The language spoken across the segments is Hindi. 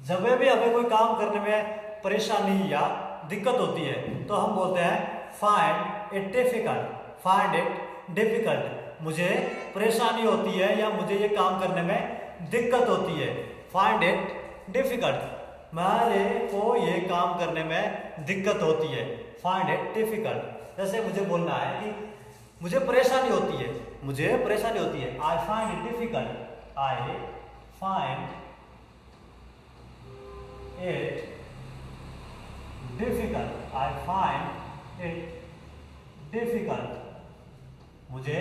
जब भी हमें कोई काम करने में परेशानी या दिक्कत होती है तो हम बोलते हैं find it difficult, find it difficult. मुझे परेशानी होती है या मुझे ये काम करने में दिक्कत होती है, फाइंड इट डिफिकल्ट। मेरे को ये काम करने में दिक्कत होती है, फाइंड इट डिफिकल्ट। जैसे मुझे बोलना है कि मुझे परेशानी होती है, मुझे परेशानी होती है, I find it difficult, I find it difficult, I find it difficult. मुझे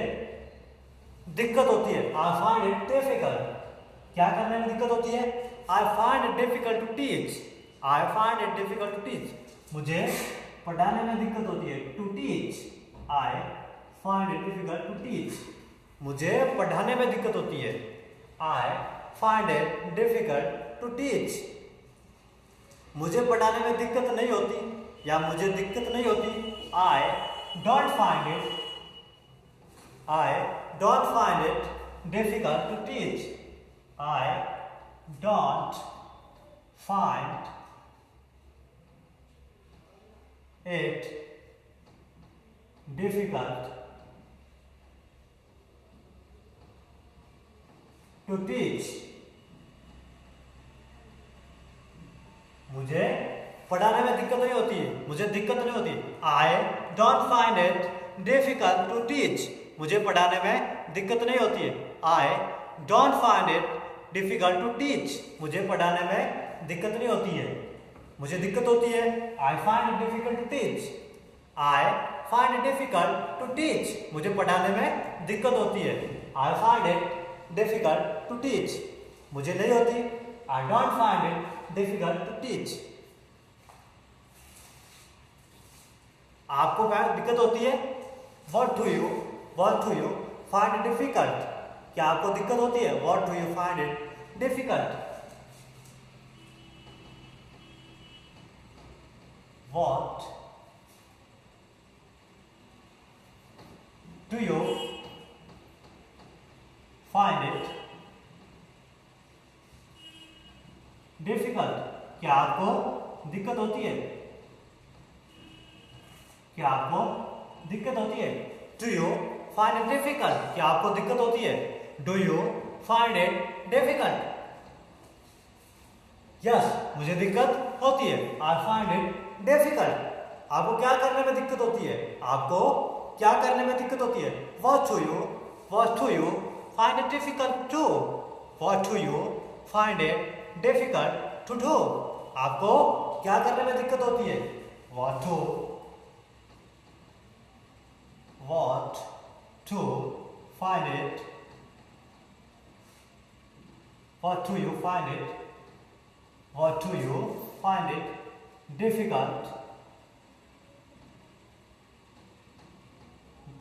दिक्कत होती है, आई फाइंड इट डिफिकल्ट। क्या करने में दिक्कत होती है? I find it difficult to teach, I find it difficult to teach. मुझे पढ़ाने में दिक्कत होती है, to teach, I find it difficult to teach. मुझे पढ़ाने में दिक्कत होती है, I find it difficult to teach. मुझे पढ़ाने में दिक्कत नहीं होती या मुझे दिक्कत नहीं होती, I don't find it, I don't find it difficult to teach, I don't find it difficult to teach. मुझे पढ़ाने में दिक्कत नहीं होती है, मुझे दिक्कत नहीं होती, I don't find it difficult to teach. मुझे पढ़ाने में दिक्कत नहीं होती है, I don't find it difficult to teach. मुझे पढ़ाने में दिक्कत नहीं होती है, मुझे दिक्कत होती है, I find it difficult to teach, I find it difficult to teach. मुझे पढ़ाने में दिक्कत होती है, I find it difficult to teach. मुझे नहीं होती, I don't find it difficult to teach. आपको दिक्कत होती है, what do you find it difficult. क्या आपको दिक्कत होती है? What do you find it difficult, what do you find it difficult. क्या आपको दिक्कत होती है? क्या आपको दिक्कत होती है? Do you find it difficult. क्या आपको दिक्कत होती है? Do you find it difficult. Yes, मुझे दिक्कत होती है, आई फाइंड इट डिफिकल्ट। आपको क्या करने में दिक्कत होती है? आपको क्या करने में दिक्कत होती है? What do you find it difficult to, what do you find it difficult to do. आपको क्या करने में दिक्कत होती है? What do find it, what do you find it difficult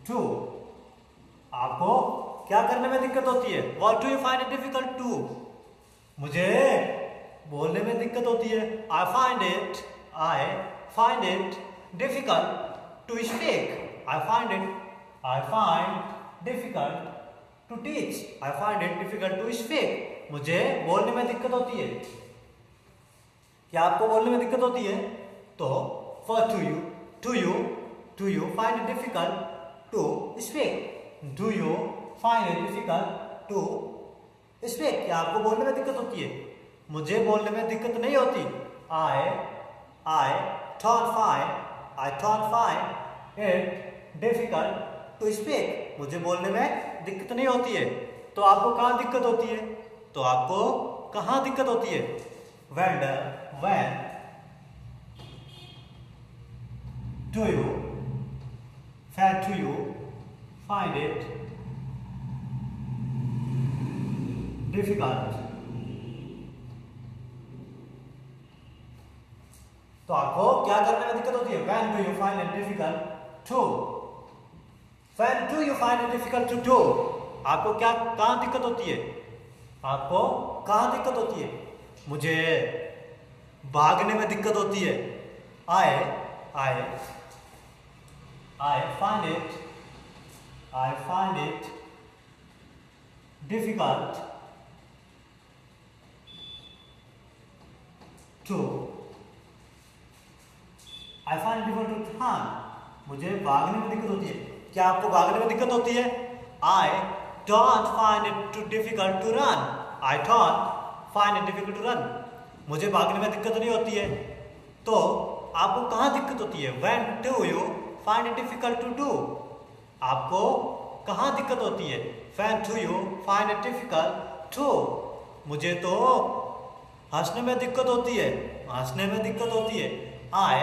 to. आपको क्या करने में दिक्कत होती है? What do you find it difficult to. मुझे बोलने में दिक्कत होती है, I find it difficult to speak, I find difficult to teach, I find it difficult to speak. मुझे बोलने में दिक्कत होती है। क्या आपको बोलने में दिक्कत होती है? तो what do you find it difficult to speak, do you find it difficult to speak. क्या आपको बोलने में दिक्कत होती है? मुझे बोलने में दिक्कत नहीं होती, I don't find it difficult to speak. मुझे बोलने में दिक्कत नहीं होती है। तो आपको कहाँ दिक्कत होती है? तो आपको कहाँ दिक्कत होती है? when do you find it difficult। तो आपको क्या करने में दिक्कत होती है? when do you find it difficult to, when do you find it difficult to do। आपको क्या कहाँ दिक्कत होती है? आपको कहाँ दिक्कत होती है? मुझे भागने में दिक्कत होती है, I find it difficult to, I find it difficult to run, मुझे भागने में दिक्कत होती है। क्या आपको भागने में दिक्कत होती है? I don't find it to difficult to run, I don't find it difficult to run, मुझे भागने में दिक्कत नहीं होती है। तो आपको कहाँ दिक्कत होती है? When do you find it difficult to do, आपको कहाँ दिक्कत होती है? When do you find it difficult to, मुझे तो हंसने में दिक्कत होती है, हंसने में दिक्कत होती है। I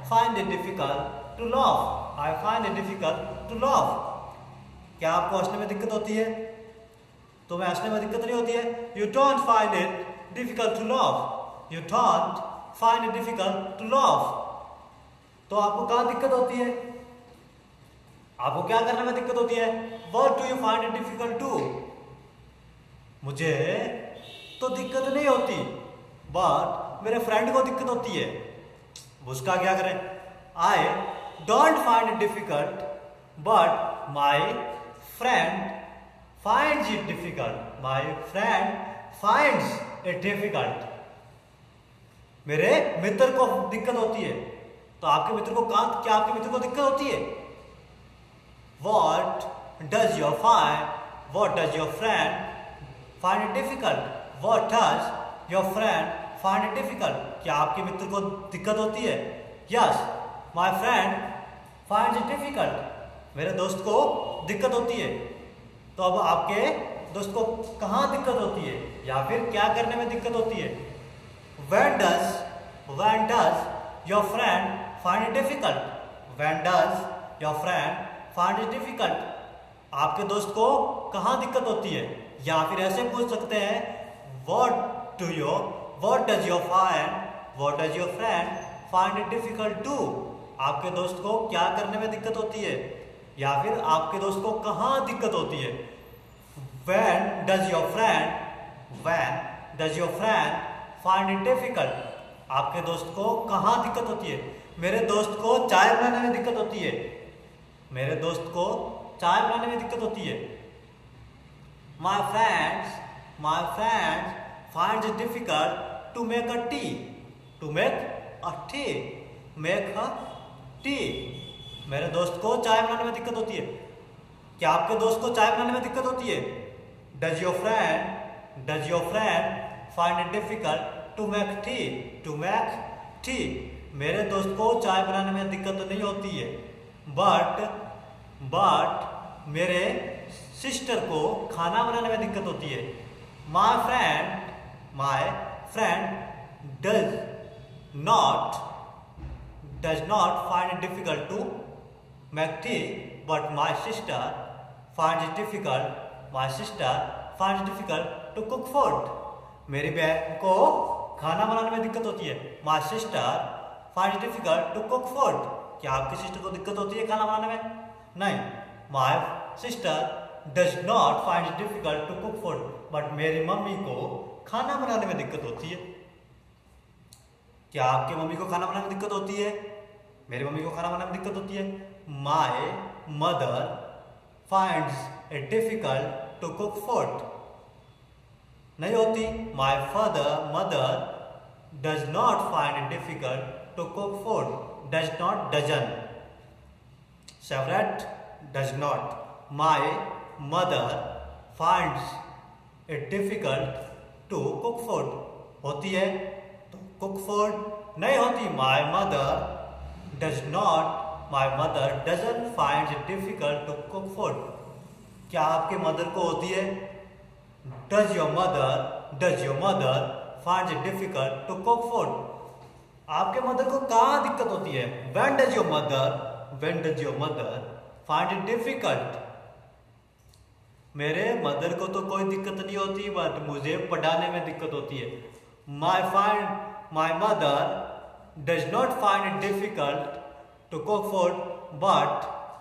find it difficult to laugh, I find it difficult to laugh, क्या आपको हंसने में दिक्कत होती है? तो मैं हंसने में दिक्कत नहीं होती है। You don't find it difficult to laugh, you don't find it difficult to laugh, तो आपको कहाँ दिक्कत होती है? आपको क्या करने में दिक्कत होती है? What do you find it difficult to, मुझे तो दिक्कत नहीं होती, बट मेरे फ्रेंड को दिक्कत होती है, उसका क्या करें? आई don't find it difficult but my friend finds it difficult, my friend finds it difficult, मेरे मित्र को दिक्कत होती है, तो आपके मित्र को क्या आपके मित्र को दिक्कत होती है? What does your friend find it difficult? What does your friend find it difficult? क्या आपके मित्र को दिक्कत होती है? Yes, my friend finds it difficult. मेरे दोस्त को दिक्कत होती है। तो अब आपके दोस्त को कहाँ दिक्कत होती है या फिर क्या करने में दिक्कत होती है? When does your friend find it difficult? When does your friend find it difficult? आपके दोस्त को कहाँ दिक्कत होती है? या फिर ऐसे पूछ सकते हैं what does your friend find it difficult to? आपके दोस्त को क्या करने में दिक्कत होती है या फिर आपके दोस्त को कहाँ दिक्कत होती है? When does your friend find it difficult? आपके दोस्त को कहाँ दिक्कत होती है? मेरे दोस्त को चाय बनाने में दिक्कत होती है, मेरे दोस्त को चाय बनाने में दिक्कत होती है। My friends finds it difficult to make a tea, make a tea, मेरे दोस्त को चाय बनाने में दिक्कत होती है। क्या आपके दोस्त को चाय बनाने में दिक्कत होती है? Does your friend find it difficult to make tea? मेरे दोस्त को चाय बनाने में दिक्कत नहीं होती है, बट मेरे सिस्टर को खाना बनाने में दिक्कत होती है। My friend does not find it difficult to make tea, but my sister finds it difficult to cook food. मेरी बहन को खाना बनाने में दिक्कत होती है। My sister finds it difficult to cook food. क्या आपकी सिस्टर को दिक्कत होती है खाना बनाने में? नहीं। My sister does not find it difficult to cook food, but मेरी मम्मी को खाना बनाने में दिक्कत होती है। क्या आपकी मम्मी को खाना बनाने में दिक्कत होती है? मेरी मम्मी को खाना बनाने में दिक्कत होती है। My mother finds it difficult to cook food. नहीं होती। My mother does not find it difficult to cook food. Doesn't. Separate. Does not. My mother finds it difficult to cook food. होती है तो cook food नहीं होती। My mother doesn't find it difficult to cook food. क्या आपके मदर को होती है? Does your mother find it difficult to cook food? आपके मदर को कहाँ दिक्कत होती है? When does your mother find it difficult? मेरे मदर को तो कोई दिक्कत नहीं होती, बट मुझे पढ़ाने में दिक्कत होती है। My mother does not find it difficult to cook food, but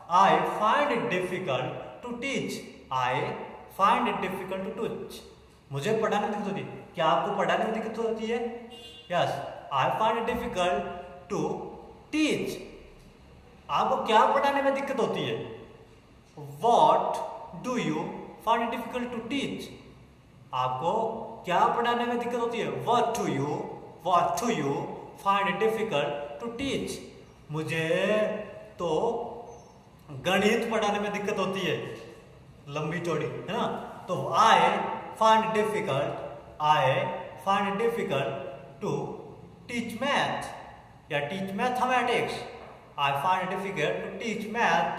I find it difficult to teach. I find it difficult to teach. मुझे पढ़ाने में दिक्कत होती है। क्या आपको पढ़ाने में दिक्कत होती है? Yes, I find it difficult to teach. आपको क्या पढ़ाने में दिक्कत होती है? What do you find it difficult to teach? आपको क्या पढ़ाने में दिक्कत होती है? What do you What do you find it difficult to teach? मुझे तो गणित पढ़ाने में दिक्कत होती है, लंबी चौड़ी, है ना। तो I find it difficult to teach math या teach mathematics. I find it difficult to teach math.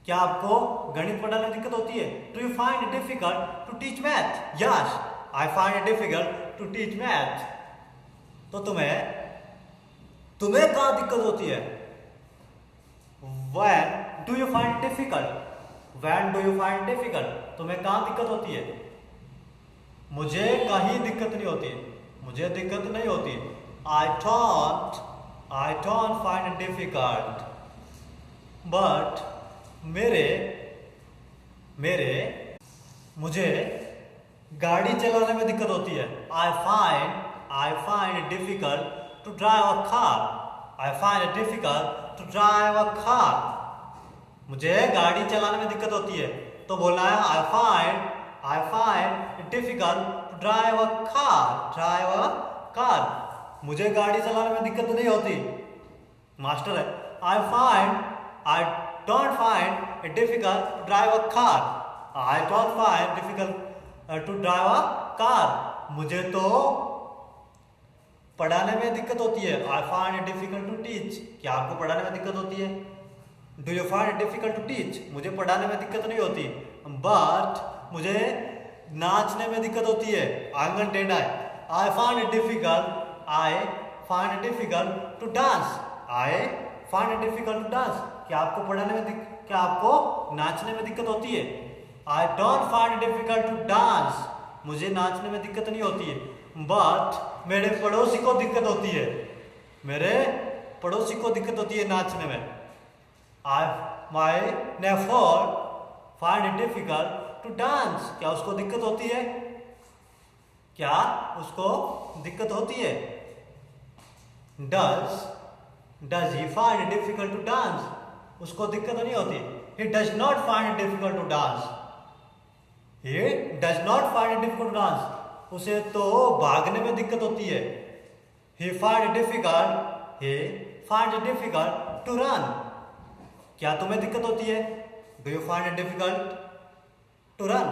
क्या आपको गणित पढ़ाने में दिक्कत होती है? Do you find it difficult to teach math? Yes, I find it difficult to teach math. तो तुम्हें कहाँ दिक्कत होती है? When do you find it difficult? When do you find it difficult? तुम्हें कहाँ दिक्कत होती है? मुझे कहीं दिक्कत नहीं होती, मुझे दिक्कत नहीं होती। I don't find it difficult. But मुझे गाड़ी चलाने में दिक्कत होती है। I find it difficult to drive a car. I find it difficult to drive a car. मुझे गाड़ी चलाने में दिक्कत होती है, तो बोलना है I find it difficult to drive a car. मुझे गाड़ी चलाने में दिक्कत नहीं होती। मास्टर है, I don't find it difficult to drive a car. I don't find difficult to drive a car. मुझे तो पढ़ाने में दिक्कत होती है। I find it difficult to teach. क्या आपको पढ़ाने में दिक्कत होती है? Do you find it difficult to teach? मुझे पढ़ाने में दिक्कत नहीं होती, but मुझे नाचने में दिक्कत होती है। आंगन टेढ़ा है। I find it difficult to dance. I find it difficult to dance. क्या आपको नाचने में दिक्कत होती है? I don't find it difficult to dance. मुझे नाचने में दिक्कत नहीं होती है, but मेरे पड़ोसी को दिक्कत होती है। मेरे पड़ोसी को दिक्कत होती है नाचने में। My neighbor find it difficult to dance. क्या उसको दिक्कत होती है? क्या उसको दिक्कत होती है? Does he find it difficult to dance? उसको दिक्कत नहीं होती। He does not find it difficult to dance. He does not find it difficult to dance. उसे तो भागने में दिक्कत होती है। He finds it difficult to run. क्या तुम्हें दिक्कत होती है? Do you find it difficult to run?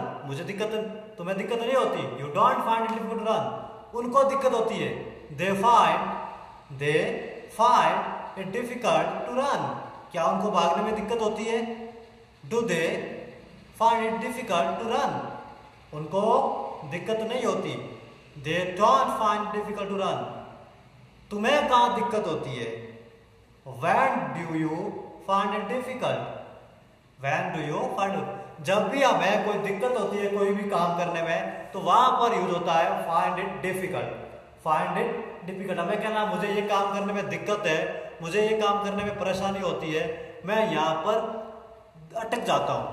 तुम्हें दिक्कत नहीं होती। You don't find it difficult to run. उनको दिक्कत होती है। They find it difficult to run. क्या उनको भागने में दिक्कत होती है? Do they find it difficult to run? उनको दिक्कत नहीं होती। They don't find it difficult to run. तुम्हें कहाँ दिक्कत होती है? When do you find it difficult? When do you find it? जब भी हमें कोई दिक्कत होती है कोई भी काम करने में, तो वहां पर यूज होता है find it difficult. Find it difficult. हमें कहना मुझे ये काम करने में दिक्कत है, मुझे ये काम करने में परेशानी होती है, मैं यहाँ पर अटक जाता हूँ,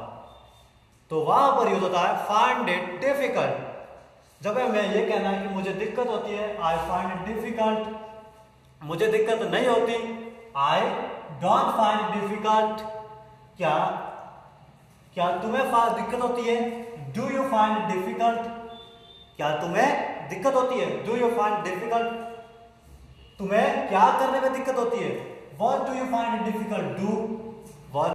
तो वहां पर यूज होता है find it difficult. जब हमें ये कहना है कि मुझे दिक्कत होती है, I find it difficult. मुझे दिक्कत नहीं होती, I don't find it difficult. क्या तुम्हें दिक्कत होती है? Do you find it difficult? क्या तुम्हें दिक्कत होती है? Do you find it difficult? तुम्हें क्या करने में दिक्कत होती है? What do you find it difficult? Do